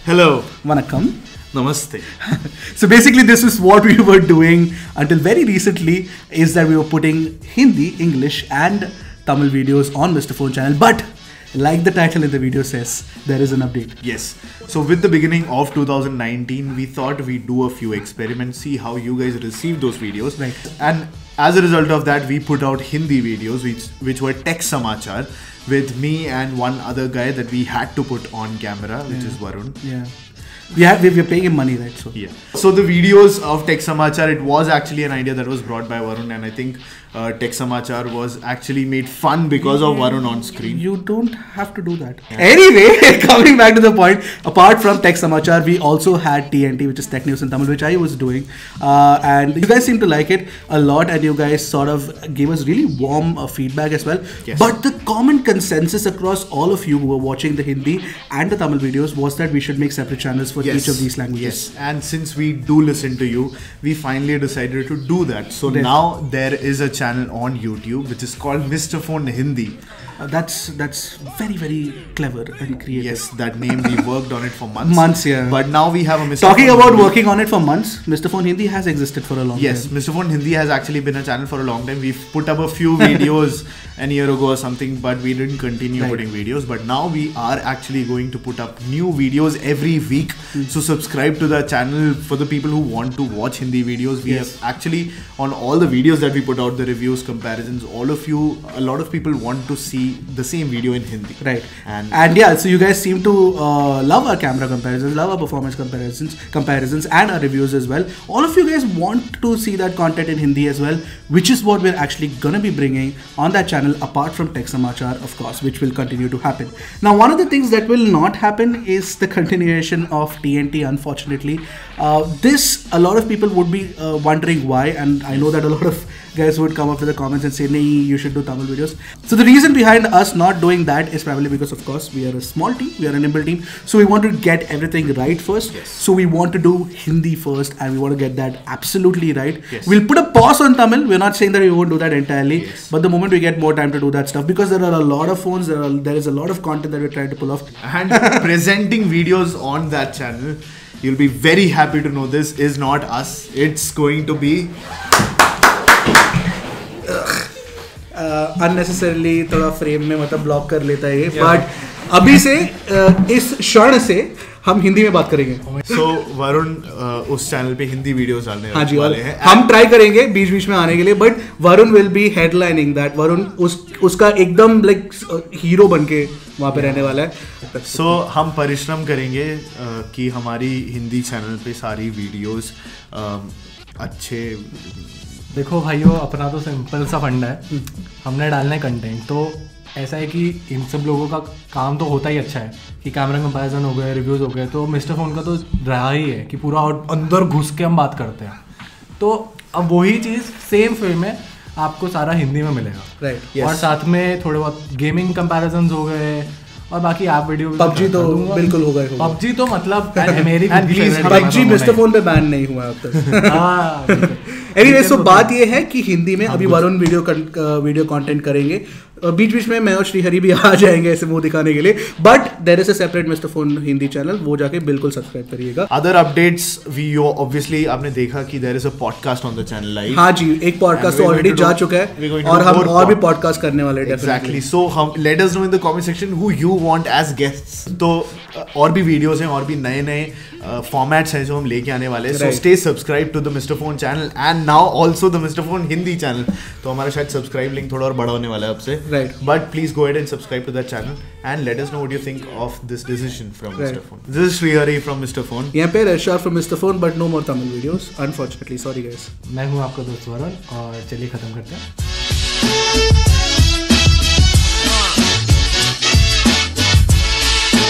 Hello. Vanakkam. Namaste. So basically this is what we were doing until very recently, is that we were putting Hindi, English and Tamil videos on Mr. Phone channel. But like the title in the video says, there is an update. Yes. So with the beginning of 2019, we thought we'd do a few experiments, see how you guys received those videos. Right. And as a result of that, we put out Hindi videos, which were Tech Samachar, with me and one other guy that we had to put on camera, which is Varun. Yeah. We're paying him money, right? So yeah. So the videos of Tech Samachar, it was actually an idea that was brought by Varun, and I think Tech Samachar was actually made fun because of Varun on screen. You don't have to do that. Yeah. Anyway, coming back to the point, apart from Tech Samachar, we also had TNT, which is Tech News in Tamil, which I was doing. And you guys seem to like it a lot, and you guys sort of gave us really warm feedback as well. Yes. But the common consensus across all of you who were watching the Hindi and the Tamil videos was that we should make separate channels for each of these languages. Yes, and since we do listen to you, we finally decided to do that. So now there is a channel on YouTube which is called Mr. Phone Hindi. That's very, very clever and creative. Yes, that name, we worked on it for months. Months, yeah. But now we have a Mr. Talking Phone about Hindi. working on it for months, Mr. Phone Hindi has existed for a long time. Yes, Mr. Phone Hindi has actually been a channel for a long time. We've put up a few videos a year ago or something, but we didn't continue putting videos. But now we are actually going to put up new videos every week. So subscribe to the channel for the people who want to watch Hindi videos. We have actually, on all the videos that we put out, the reviews, comparisons, a lot of people want to see the same video in Hindi. Right. And yeah, so you guys seem to love our camera comparisons, love our performance comparisons and our reviews as well. All of you guys want to see that content in Hindi as well, which is what we're actually gonna be bringing on that channel, apart from Tech Samachar, of course, which will continue to happen. Now, one of the things that will not happen is the continuation of TNT, unfortunately. A lot of people would be wondering why, and I know that a lot of guys would come up with the comments and say, "Nee, you should do Tamil videos." So the reason behind us not doing that is probably because, of course, we are a small team, we are a nimble team, so we want to get everything right first. Yes. So we want to do Hindi first, and we want to get that absolutely right. Yes. We'll put a pause on Tamil. We're not saying that we won't do that entirely, but the moment we get more time to do that stuff, because there are a lot of phones, there is a lot of content that we're trying to pull off. And presenting videos on that channel, you'll be very happy to know this is not us. It's going to be unnecessarily थोड़ा frame में मतलब block कर लेता है ये, but अभी से इस क्षण से हम हिंदी में बात करेंगे. So वरुण उस चैनल पे हिंदी वीडियोस डालने वाले हैं. हम ट्राई करेंगे बीच बीच में आने के लिए, but Varun will be headlining that. Varun उसका एकदम लाइक हीरो बन के वहाँ पे रहने वाला है. So हम परिश्रम करेंगे कि हमारी हिंदी चैनल पे सारी वीडियोस अच्छे. देखो भाइयों, अपना तो सिंपल सा फंडा है, हमने डालना है कंटेंट. तो ऐसा है कि इन सब लोगों का काम तो होता ही अच्छा है कि कैमरा कंपैरिजन हो गए, रिव्यूज़ हो गए. तो मिस्टर फोन का तो रहा ही है कि पूरा अंदर घुस के हम बात करते हैं. तो अब वही चीज़ सेम वे में आपको सारा हिंदी में मिलेगा. राइट. और साथ में थोड़े बहुत गेमिंग कंपैरिजन हो गए, और बाकी ऐप वीडियो. पबजी तो बिल्कुल होगा. पबजी तो मतलब मेरी पबजी मिस्टर फोन पे बैन नहीं हुआ अब तक. एनीवे, सो बात ये है कि हिंदी में अभी वरुण वीडियो कंटेंट करेंगे. बीच बीच में मैं और श्रीहरि भी आ जाएंगे ऐसे मुंह दिखाने के लिए, but there is a separate Mister Phone Hindi channel, वो जाके बिल्कुल सब्सक्राइब करिएगा. अदर अपडेट्स, वी ऑब्वियसली आपने देखा कि there is a podcast on the channel live. हाँ जी, एक पॉडकास्ट ऑलरेडी जा चुका है और हम और भी पॉडकास्ट करने वाले हैं. एग्जैक्टली. सो हम let us know in the comment section who you want as guests. तो और भी वीडियोस हैं और भी नए फॉर्मेट्स हैं जो हम लेके आने वाले हैं. So stay subscribe to the Mister Phone channel and now also the Mister Phone Hindi channel. तो हमारा शायद सब्सक्राइब लिंक थोड़ा और बड़ा होने वाला है अब से. Right. But please go ahead and subscribe to that channel and let us know what you think of this decision from Mr. Phone. This is Srihari from Mr. Phone. यहाँ पे Rashad from Mr. Phone, but no more Tamil videos, unfortunately. Sorry guys. मैं हूँ आपका दोस्त वरुण, और चलिए खत्म करते हैं.